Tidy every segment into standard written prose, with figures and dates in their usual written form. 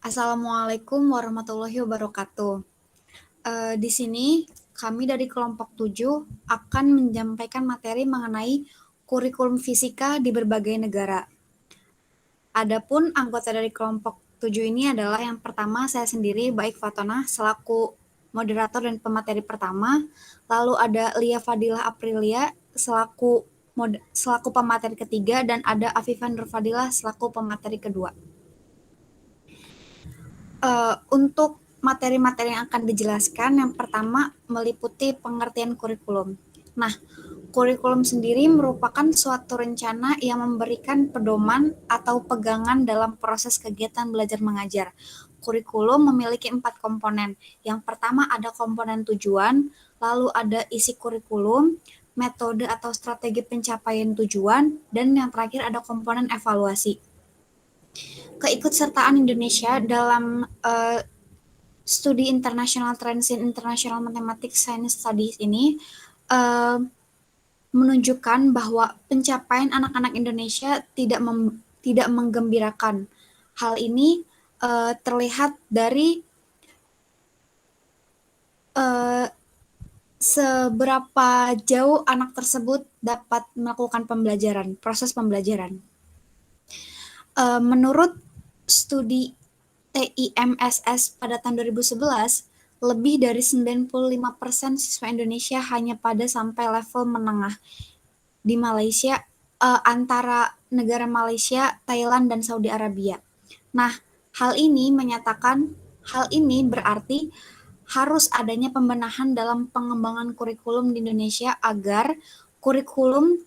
Assalamualaikum warahmatullahi wabarakatuh. Di sini kami dari kelompok 7 akan menyampaikan materi mengenai kurikulum fisika di berbagai negara. Adapun anggota dari kelompok 7 ini adalah yang pertama saya sendiri, Baik Fatona, selaku moderator dan pemateri pertama. Lalu ada Lia Fadilah Aprilia selaku pemateri ketiga, dan ada Afifan Nurfadilah selaku pemateri kedua. Untuk materi-materi yang akan dijelaskan, yang pertama meliputi pengertian kurikulum. Nah, kurikulum sendiri merupakan suatu rencana yang memberikan pedoman atau pegangan dalam proses kegiatan belajar mengajar. Kurikulum memiliki 4 komponen. Yang pertama ada komponen tujuan, lalu ada isi kurikulum, metode atau strategi pencapaian tujuan, dan yang terakhir ada komponen evaluasi. Keikutsertaan Indonesia dalam studi International Trends in International Mathematics Science Studies ini menunjukkan bahwa pencapaian anak-anak Indonesia tidak menggembirakan. Hal ini terlihat dari seberapa jauh anak tersebut dapat melakukan proses pembelajaran. Menurut studi TIMSS pada tahun 2011, lebih dari 95% siswa Indonesia hanya pada sampai level menengah di Malaysia, antara negara Malaysia, Thailand, dan Saudi Arabia. Nah, hal ini berarti harus adanya pembenahan dalam pengembangan kurikulum di Indonesia agar kurikulum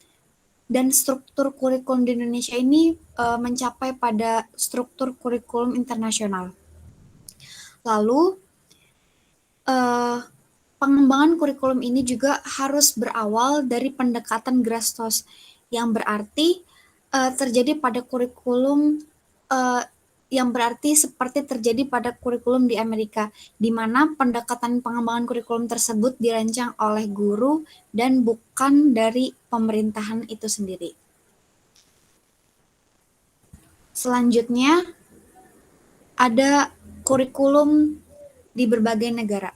dan struktur kurikulum di Indonesia ini mencapai pada struktur kurikulum internasional. Lalu, pengembangan kurikulum ini juga harus berawal dari pendekatan Grastos, yang berarti seperti terjadi pada kurikulum di Amerika, di mana pendekatan pengembangan kurikulum tersebut dirancang oleh guru dan bukan dari pemerintahan itu sendiri. Selanjutnya, ada kurikulum di berbagai negara.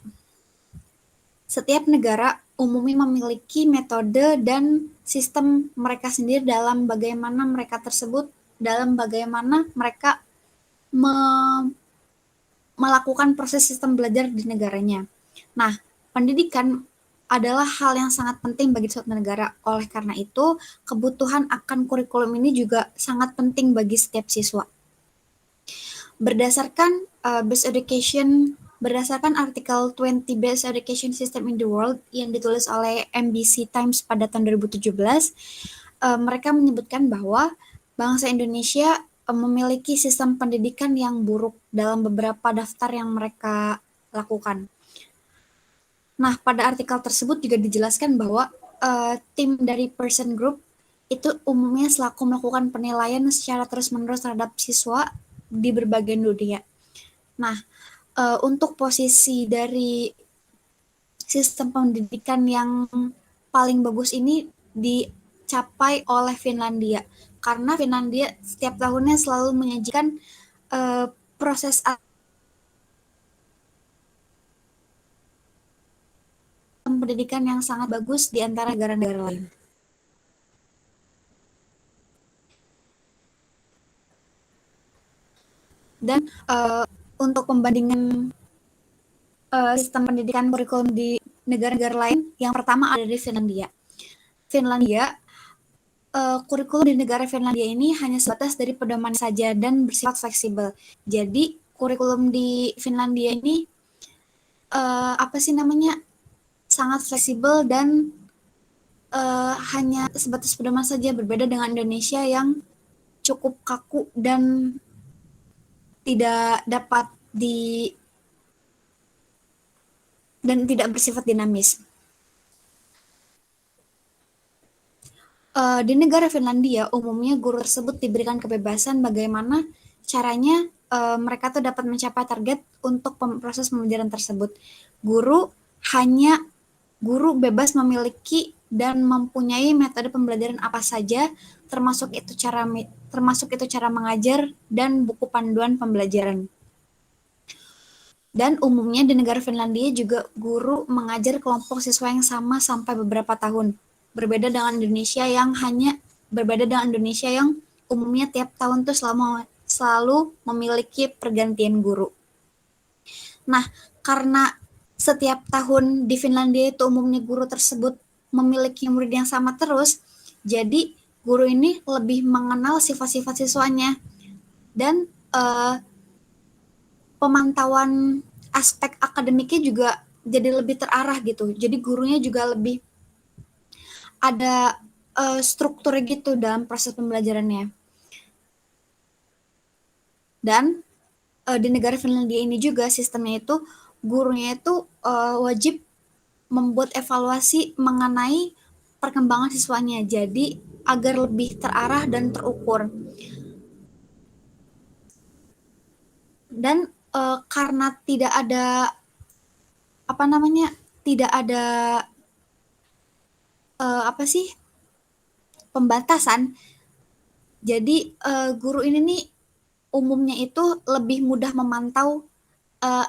Setiap negara umumnya memiliki metode dan sistem mereka sendiri dalam bagaimana mereka melakukan proses sistem belajar di negaranya. Nah, pendidikan adalah hal yang sangat penting bagi suatu negara. Oleh karena itu, kebutuhan akan kurikulum ini juga sangat penting bagi setiap siswa. Berdasarkan artikel 20 Best Education System in the World yang ditulis oleh MBC Times pada tahun 2017, mereka menyebutkan bahwa bangsa Indonesia memiliki sistem pendidikan yang buruk dalam beberapa daftar yang mereka lakukan. Nah, pada artikel tersebut juga dijelaskan bahwa tim dari Pearson Group itu umumnya selaku melakukan penilaian secara terus-menerus terhadap siswa di berbagai dunia. Nah, untuk posisi dari sistem pendidikan yang paling bagus ini dicapai oleh Finlandia, karena Finlandia setiap tahunnya selalu menyajikan proses pendidikan yang sangat bagus di antara negara-negara lain. Dan untuk pembandingan sistem pendidikan kurikulum di negara-negara lain, yang pertama ada di Finlandia. Kurikulum di negara Finlandia ini hanya sebatas dari pedoman saja dan bersifat fleksibel. Jadi kurikulum di Finlandia ini sangat fleksibel dan hanya sebatas pedoman saja, berbeda dengan Indonesia yang cukup kaku dan tidak bersifat dinamis. Di negara Finlandia, umumnya guru tersebut diberikan kebebasan bagaimana caranya mereka tuh dapat mencapai target untuk proses pembelajaran tersebut. Guru bebas memiliki dan mempunyai metode pembelajaran apa saja, termasuk itu cara mengajar dan buku panduan pembelajaran. Dan umumnya di negara Finlandia juga guru mengajar kelompok siswa yang sama sampai beberapa tahun. Berbeda dengan Indonesia yang umumnya tiap tahun tuh selalu memiliki pergantian guru. Nah, karena setiap tahun di Finlandia itu umumnya guru tersebut memiliki murid yang sama terus, jadi guru ini lebih mengenal sifat-sifat siswanya dan pemantauan aspek akademiknya juga jadi lebih terarah gitu. Jadi gurunya juga lebih ada struktur gitu dalam proses pembelajarannya. Dan di negara Finlandia ini juga sistemnya itu gurunya itu wajib membuat evaluasi mengenai perkembangan siswanya. Jadi agar lebih terarah dan terukur. Dan karena tidak ada tidak ada pembatasan, jadi guru ini nih umumnya itu lebih mudah memantau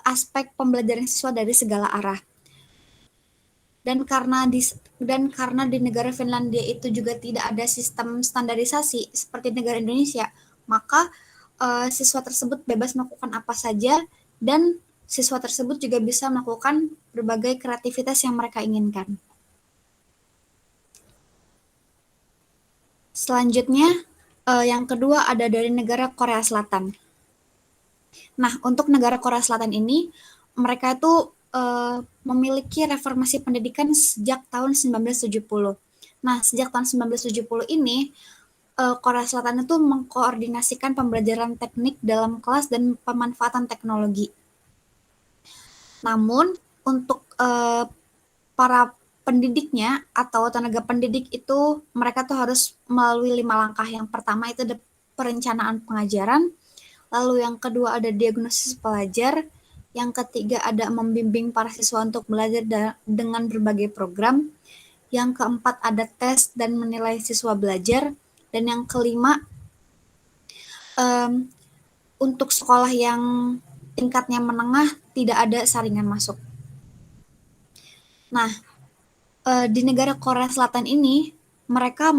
aspek pembelajaran siswa dari segala arah. Dan karena di negara Finlandia itu juga tidak ada sistem standarisasi seperti negara Indonesia, maka siswa tersebut bebas melakukan apa saja dan siswa tersebut juga bisa melakukan berbagai kreativitas yang mereka inginkan. Selanjutnya, yang kedua ada dari negara Korea Selatan. Nah, untuk negara Korea Selatan ini, mereka itu memiliki reformasi pendidikan sejak tahun 1970. Nah, sejak tahun 1970 ini, Korea Selatan itu mengkoordinasikan pembelajaran teknik dalam kelas dan pemanfaatan teknologi. Namun, untuk para pendidiknya atau tenaga pendidik itu, mereka tuh harus melalui 5 langkah. Yang pertama itu ada perencanaan pengajaran, lalu yang kedua ada diagnosis pelajar, yang ketiga ada membimbing para siswa untuk belajar dengan berbagai program, yang keempat ada tes dan menilai siswa belajar, dan yang kelima untuk sekolah yang tingkatnya menengah tidak ada saringan masuk. Nah, di negara Korea Selatan ini mereka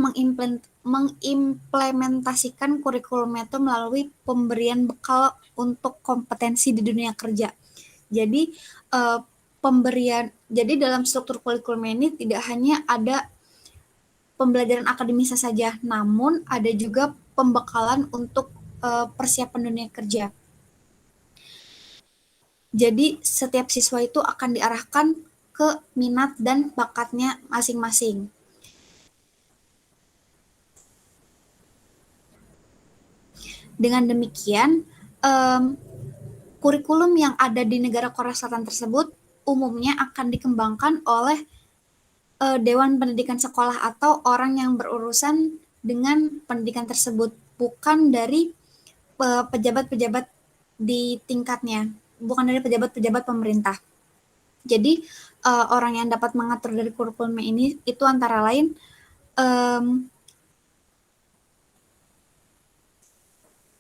mengimplementasikan kurikulum itu melalui pemberian bekal untuk kompetensi di dunia kerja. Jadi dalam struktur kurikulum ini tidak hanya ada pembelajaran akademis saja, namun ada juga pembekalan untuk persiapan dunia kerja. Jadi setiap siswa itu akan diarahkan ke minat dan bakatnya masing-masing. Dengan demikian, kurikulum yang ada di negara Korea Selatan tersebut umumnya akan dikembangkan oleh Dewan Pendidikan Sekolah atau orang yang berurusan dengan pendidikan tersebut, bukan dari pejabat-pejabat di tingkatnya, bukan dari pejabat-pejabat pemerintah. Jadi orang yang dapat mengatur dari kurikulum ini itu antara lain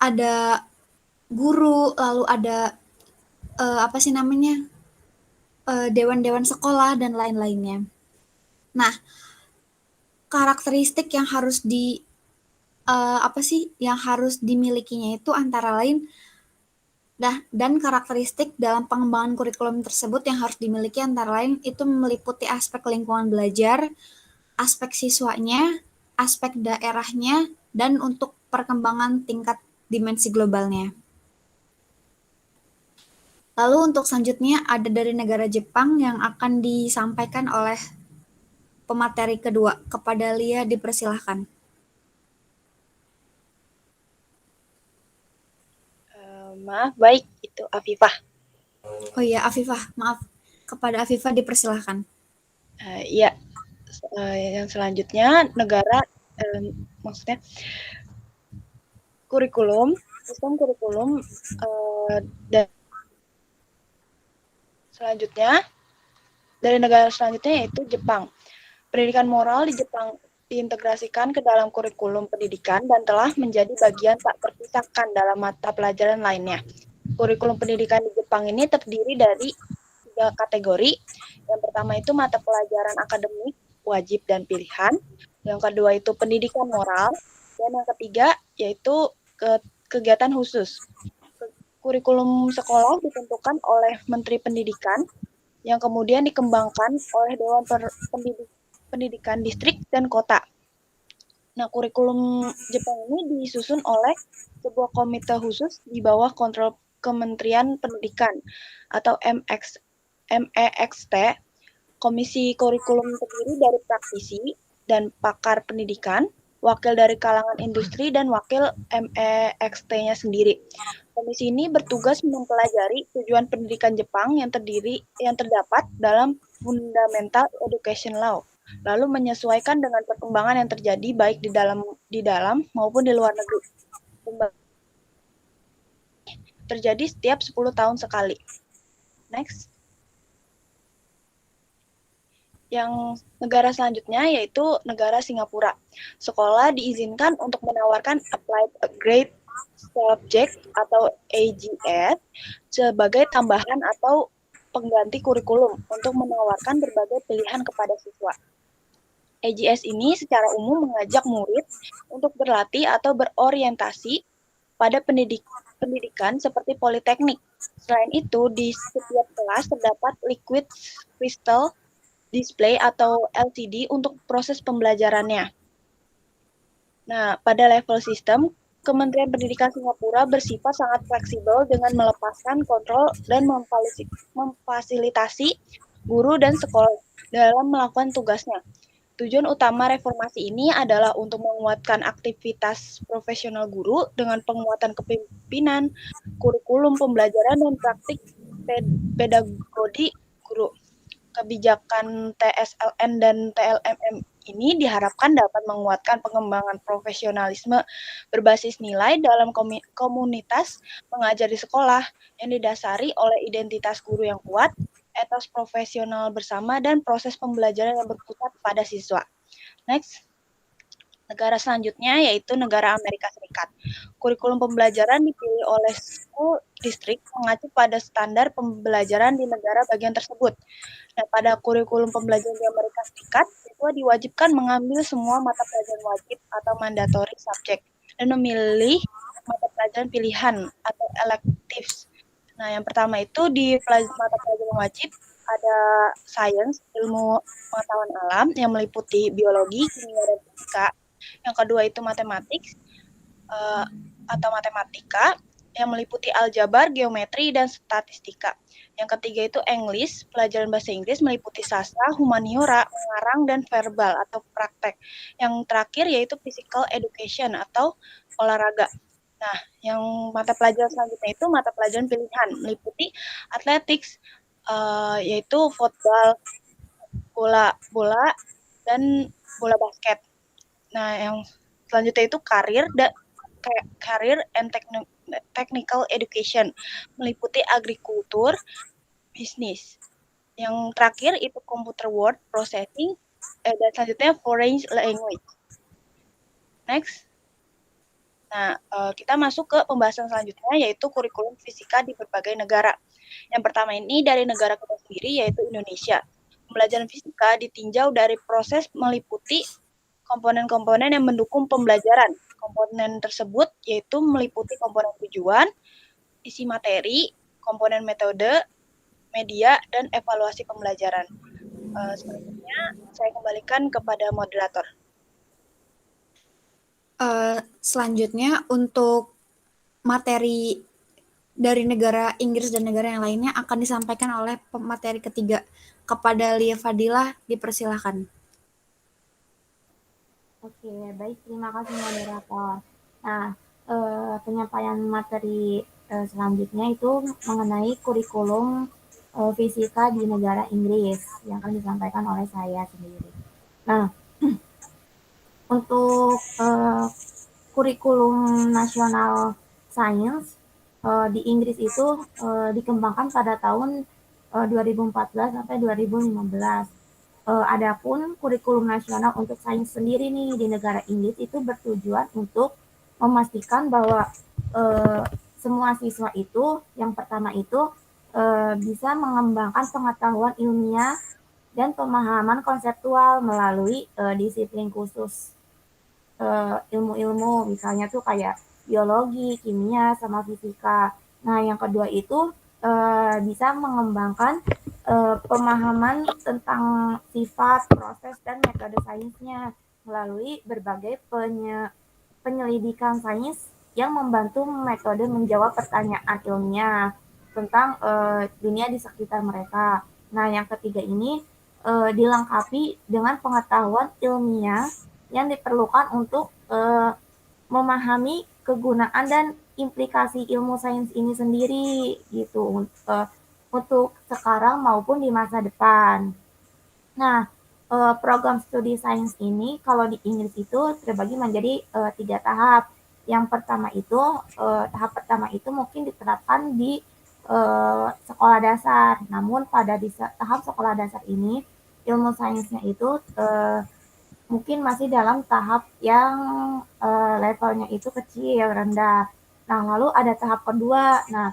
ada guru, lalu ada dewan-dewan sekolah dan lain-lainnya. Nah, karakteristik yang harus dimilikinya itu antara lain dan karakteristik dalam pengembangan kurikulum tersebut yang harus dimiliki antara lain itu meliputi aspek lingkungan belajar, aspek siswanya, aspek daerahnya, dan untuk perkembangan tingkat dimensi globalnya. Lalu untuk selanjutnya ada dari negara Jepang yang akan disampaikan oleh pemateri kedua. Kepada Lia dipersilahkan. Maaf, baik, itu Afifah. Oh iya, Afifah, maaf. Kepada Afifah dipersilahkan. Iya, yang selanjutnya negara, maksudnya sistem kurikulum dan selanjutnya dari negara selanjutnya yaitu Jepang. Pendidikan moral di Jepang diintegrasikan ke dalam kurikulum pendidikan dan telah menjadi bagian tak terpisahkan dalam mata pelajaran lainnya. Kurikulum pendidikan di Jepang ini terdiri dari 3 kategori. Yang pertama itu mata pelajaran akademik, wajib dan pilihan. Yang kedua itu pendidikan moral. Dan yang ketiga yaitu kegiatan khusus. Kurikulum sekolah ditentukan oleh Menteri Pendidikan yang kemudian dikembangkan oleh Dewan Pendidikan Distrik dan Kota. Nah, kurikulum Jepang ini disusun oleh sebuah komite khusus di bawah kontrol Kementerian Pendidikan atau MEXT. Komisi kurikulum terdiri dari praktisi dan pakar pendidikan, wakil dari kalangan industri, dan wakil MEXT-nya sendiri. Komisi ini bertugas mempelajari tujuan pendidikan Jepang yang terdapat dalam Fundamental Education Law, lalu menyesuaikan dengan perkembangan yang terjadi baik di dalam maupun di luar negeri. Terjadi setiap 10 tahun sekali. Next. Yang negara selanjutnya yaitu negara Singapura. Sekolah diizinkan untuk menawarkan Applied Grade Subject atau AGS sebagai tambahan atau pengganti kurikulum untuk menawarkan berbagai pilihan kepada siswa. AGS ini secara umum mengajak murid untuk berlatih atau berorientasi pada pendidikan seperti politeknik. Selain itu, di setiap kelas terdapat liquid crystal display atau LCD untuk proses pembelajarannya. Nah, pada level sistem, Kementerian Pendidikan Singapura bersifat sangat fleksibel dengan melepaskan kontrol dan memfasilitasi guru dan sekolah dalam melakukan tugasnya. Tujuan utama reformasi ini adalah untuk menguatkan aktivitas profesional guru dengan penguatan kepemimpinan, kurikulum pembelajaran, dan praktik pedagogi guru. Kebijakan TSLN dan TLMM ini diharapkan dapat menguatkan pengembangan profesionalisme berbasis nilai dalam komunitas mengajar di sekolah yang didasari oleh identitas guru yang kuat, etos profesional bersama, dan proses pembelajaran yang berpusat pada siswa. Next. Negara selanjutnya yaitu negara Amerika Serikat. Kurikulum pembelajaran dipilih oleh school district mengacu pada standar pembelajaran di negara bagian tersebut. Nah, pada kurikulum pembelajaran di Amerika Serikat, siswa diwajibkan mengambil semua mata pelajaran wajib atau mandatory subject dan memilih mata pelajaran pilihan atau electives. Nah, yang pertama itu di mata pelajaran wajib ada sains, ilmu pengetahuan alam yang meliputi biologi, kimia, dan fisika. Yang kedua itu matematik atau matematika yang meliputi aljabar, geometri, dan statistika. Yang ketiga itu English, pelajaran bahasa Inggris meliputi sastra, humaniora, mengarang, dan verbal atau praktek. Yang terakhir yaitu physical education atau olahraga. Nah, yang mata pelajaran selanjutnya itu mata pelajaran pilihan, meliputi athletics, yaitu football, bola, dan bola basket. Nah, yang selanjutnya itu career and technical education, meliputi agrikultur, bisnis. Yang terakhir itu computer word processing, dan selanjutnya foreign language. Next. Nah, kita masuk ke pembahasan selanjutnya yaitu kurikulum fisika di berbagai negara. Yang pertama ini dari negara kita sendiri yaitu Indonesia. Pembelajaran fisika ditinjau dari proses meliputi komponen-komponen yang mendukung pembelajaran. Komponen tersebut yaitu meliputi komponen tujuan, isi materi, komponen metode, media, dan evaluasi pembelajaran. Selanjutnya, saya kembalikan kepada moderator. Selanjutnya, untuk materi dari negara Inggris dan negara yang lainnya akan disampaikan oleh pemateri ketiga. Kepada Lia Fadilah, dipersilahkan. Oke, baik. Terima kasih moderator. Nah, penyampaian materi selanjutnya itu mengenai kurikulum fisika di negara Inggris yang akan disampaikan oleh saya sendiri. Nah, untuk kurikulum nasional sains di Inggris itu dikembangkan pada tahun 2014 sampai 2015. Adapun kurikulum nasional untuk sains sendiri nih di negara Inggris itu bertujuan untuk memastikan bahwa semua siswa itu yang pertama itu bisa mengembangkan pengetahuan ilmiah dan pemahaman konseptual melalui disiplin khusus ilmu-ilmu, misalnya tuh kayak biologi, kimia, sama fisika. Nah, yang kedua itu bisa mengembangkan pemahaman tentang sifat, proses, dan metode sainsnya melalui berbagai penyelidikan sains yang membantu metode menjawab pertanyaan ilmiah tentang dunia di sekitar mereka. Nah, yang ketiga ini dilengkapi dengan pengetahuan ilmiah yang diperlukan untuk memahami kegunaan dan implikasi ilmu sains ini sendiri gitu untuk sekarang maupun di masa depan. Nah, program studi sains ini kalau di Inggris itu terbagi menjadi 3 tahap. Yang pertama itu tahap pertama itu mungkin diterapkan di sekolah dasar. Namun pada tahap sekolah dasar ini ilmu sainsnya itu mungkin masih dalam tahap yang levelnya itu kecil, rendah. Nah, lalu ada tahap kedua. Nah,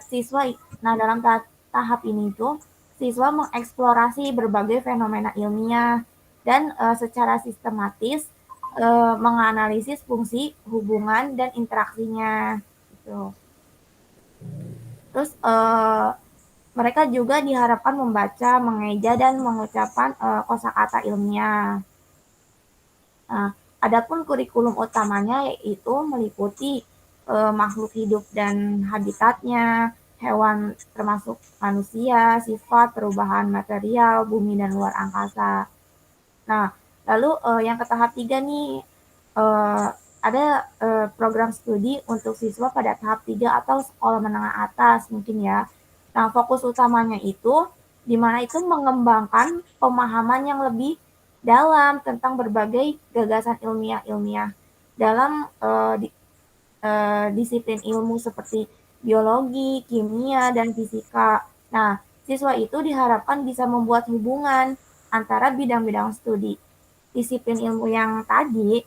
siswa, nah dalam tahap ini tuh siswa mengeksplorasi berbagai fenomena ilmiah dan secara sistematis menganalisis fungsi, hubungan, dan interaksinya. Gitu. Terus mereka juga diharapkan membaca, mengeja, dan mengucapkan kosakata ilmiah. Nah, adapun kurikulum utamanya yaitu meliputi makhluk hidup dan habitatnya, hewan termasuk manusia, sifat, perubahan material, bumi dan luar angkasa. Nah, lalu yang ke tahap 3 nih, ada program studi untuk siswa pada tahap 3 atau sekolah menengah atas mungkin ya. Nah, fokus utamanya itu di mana itu mengembangkan pemahaman yang lebih dalam tentang berbagai gagasan ilmiah dalam disiplin ilmu seperti biologi, kimia, dan fisika. Nah, siswa itu diharapkan bisa membuat hubungan antara bidang-bidang studi disiplin ilmu yang tadi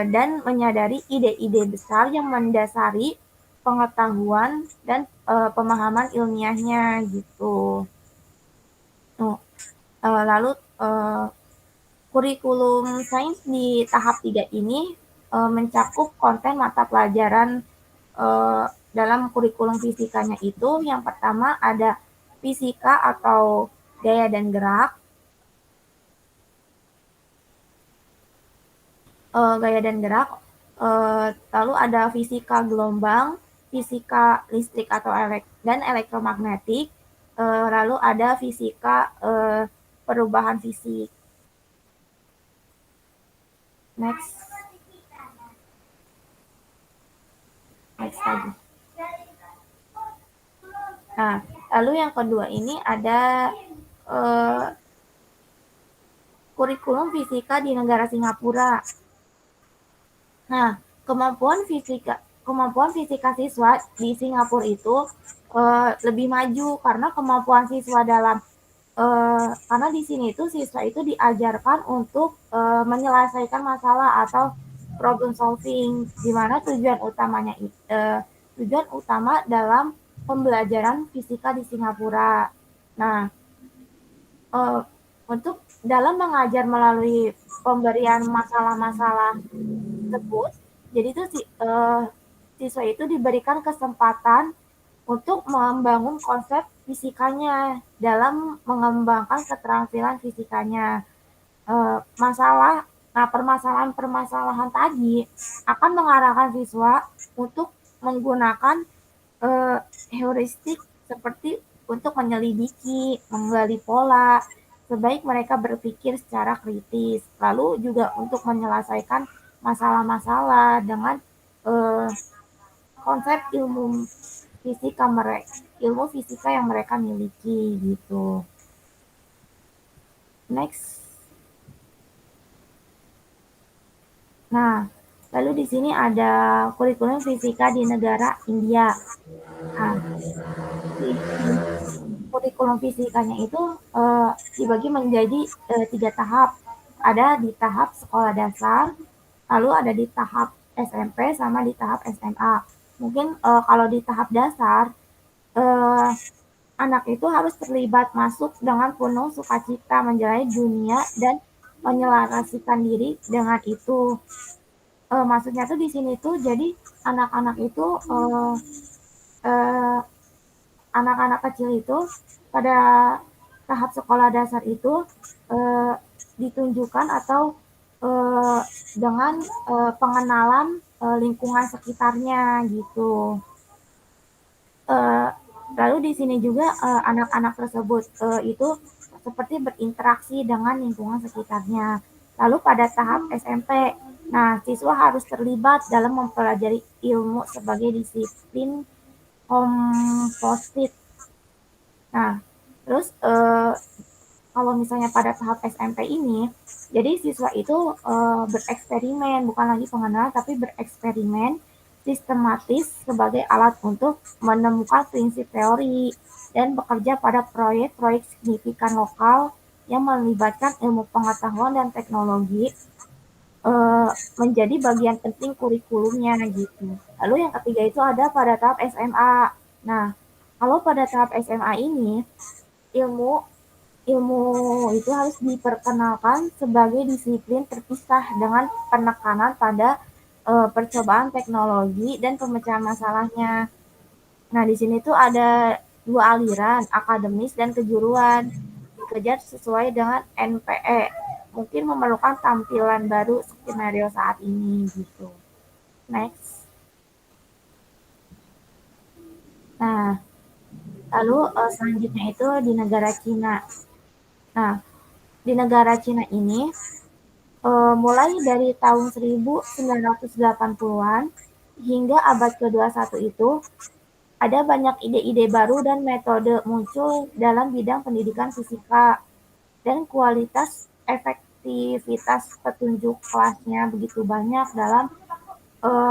dan menyadari ide-ide besar yang mendasari pengetahuan dan pemahaman ilmiahnya gitu. Lalu kurikulum sains di tahap 3 ini mencakup konten mata pelajaran dalam kurikulum fisikanya itu yang pertama ada fisika atau gaya dan gerak, lalu ada fisika gelombang, fisika listrik atau dan elektromagnetik, lalu ada fisika perubahan fisik. Next lagi. Nah, lalu yang kedua ini ada kurikulum fisika di negara Singapura. Nah, kemampuan fisika siswa di Singapura itu lebih maju karena kemampuan siswa dalam karena di sini itu siswa itu diajarkan untuk menyelesaikan masalah atau problem solving, di mana tujuan utama dalam pembelajaran fisika di Singapura. Nah, untuk dalam mengajar melalui pemberian masalah-masalah tersebut, jadi itu siswa itu diberikan kesempatan untuk membangun konsep fisikanya dalam mengembangkan keterampilan fisikanya. Permasalahan tadi akan mengarahkan siswa untuk menggunakan heuristik seperti untuk menyelidiki, menggali pola, sebaik mereka berpikir secara kritis, lalu juga untuk menyelesaikan masalah-masalah dengan konsep ilmu fisika yang mereka miliki gitu. Next. Nah, lalu di sini ada kurikulum fisika di negara India. Nah, kurikulum fisikanya itu dibagi menjadi 3 tahap. Ada di tahap sekolah dasar, lalu ada di tahap SMP sama di tahap SMA. Mungkin kalau di tahap dasar, anak itu harus terlibat masuk dengan penuh sukacita menjalani dunia dan menyelaraskan diri dengan itu. Maksudnya tuh di sini tuh jadi anak-anak itu eh, anak-anak kecil itu pada tahap sekolah dasar itu eh, ditunjukkan atau eh, dengan pengenalan lingkungan sekitarnya gitu. Eh, Lalu di sini juga anak-anak tersebut itu seperti berinteraksi dengan lingkungan sekitarnya. Lalu pada tahap SMP, nah siswa harus terlibat dalam mempelajari ilmu sebagai disiplin komposit. Nah, terus kalau misalnya pada tahap SMP ini, jadi siswa itu bereksperimen, bukan lagi pengenalan, tapi bereksperimen sistematis sebagai alat untuk menemukan prinsip teori dan bekerja pada proyek-proyek signifikan lokal yang melibatkan ilmu pengetahuan dan teknologi menjadi bagian penting kurikulumnya gitu. Lalu yang ketiga itu ada pada tahap SMA. Nah, kalau pada tahap SMA ini ilmu ilmu itu harus diperkenalkan sebagai disiplin terpisah dengan penekanan pada percobaan teknologi dan pemecahan masalahnya. Nah, di sini tuh ada dua aliran, akademis dan kejuruan. Dikejar sesuai dengan NPE. Mungkin memerlukan tampilan baru skenario saat ini gitu. Next. Nah, lalu selanjutnya itu di negara Cina. Nah, di negara Cina ini mulai dari tahun 1980-an hingga abad ke-21 itu ada banyak ide-ide baru dan metode muncul dalam bidang pendidikan fisika dan kualitas efektivitas petunjuk kelasnya begitu banyak dalam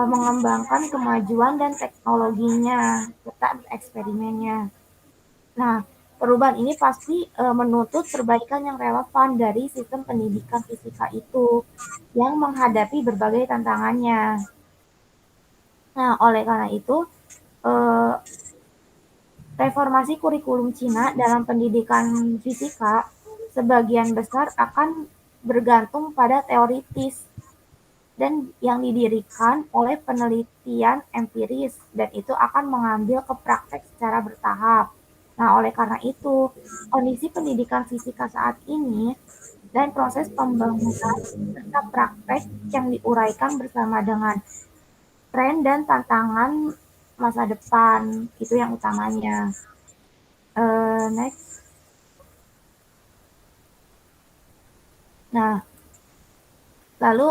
mengembangkan kemajuan dan teknologinya serta eksperimennya. Nah, perubahan ini pasti menuntut perbaikan yang relevan dari sistem pendidikan fisika itu yang menghadapi berbagai tantangannya. Nah, oleh karena itu, eh, reformasi kurikulum Cina dalam pendidikan fisika sebagian besar akan bergantung pada teoritis dan yang didirikan oleh penelitian empiris dan itu akan mengambil ke praktek secara bertahap. Nah, oleh karena itu, kondisi pendidikan fisika saat ini dan proses pembangunan serta praktek yang diuraikan bersama dengan tren dan tantangan masa depan itu yang utamanya. Next. Nah, lalu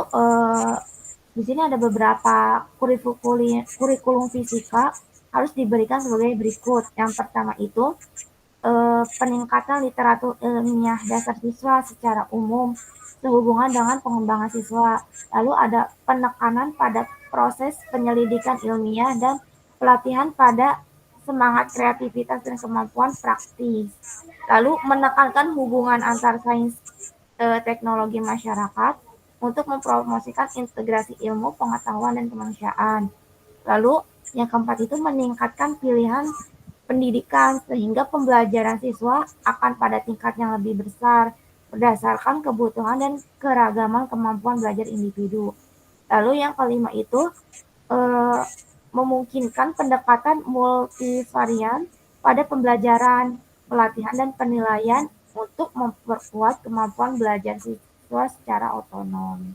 di sini ada beberapa kurikulum fisika harus diberikan sebagai berikut. Yang pertama itu peningkatan literatur ilmiah dasar siswa secara umum sehubungan dengan pengembangan siswa. Lalu ada penekanan pada proses penyelidikan ilmiah dan pelatihan pada semangat kreativitas dan kemampuan praktis. Lalu menekankan hubungan antar sains teknologi masyarakat untuk mempromosikan integrasi ilmu, pengetahuan, dan kemanusiaan. Lalu yang keempat itu meningkatkan pilihan pendidikan sehingga pembelajaran siswa akan pada tingkat yang lebih besar berdasarkan kebutuhan dan keragaman kemampuan belajar individu. Lalu yang kelima itu eh, memungkinkan pendekatan multivarian pada pembelajaran, pelatihan, dan penilaian untuk memperkuat kemampuan belajar siswa secara otonom.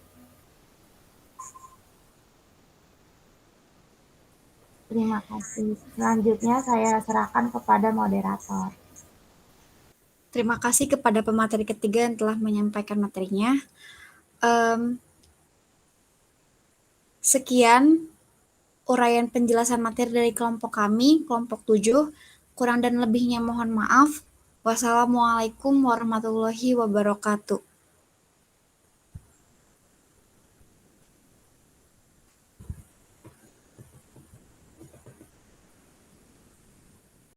Terima kasih. Selanjutnya saya serahkan kepada moderator. Terima kasih kepada pemateri ketiga yang telah menyampaikan materinya. Sekian uraian penjelasan materi dari kelompok kami, kelompok 7. Kurang dan lebihnya mohon maaf. Wassalamualaikum warahmatullahi wabarakatuh.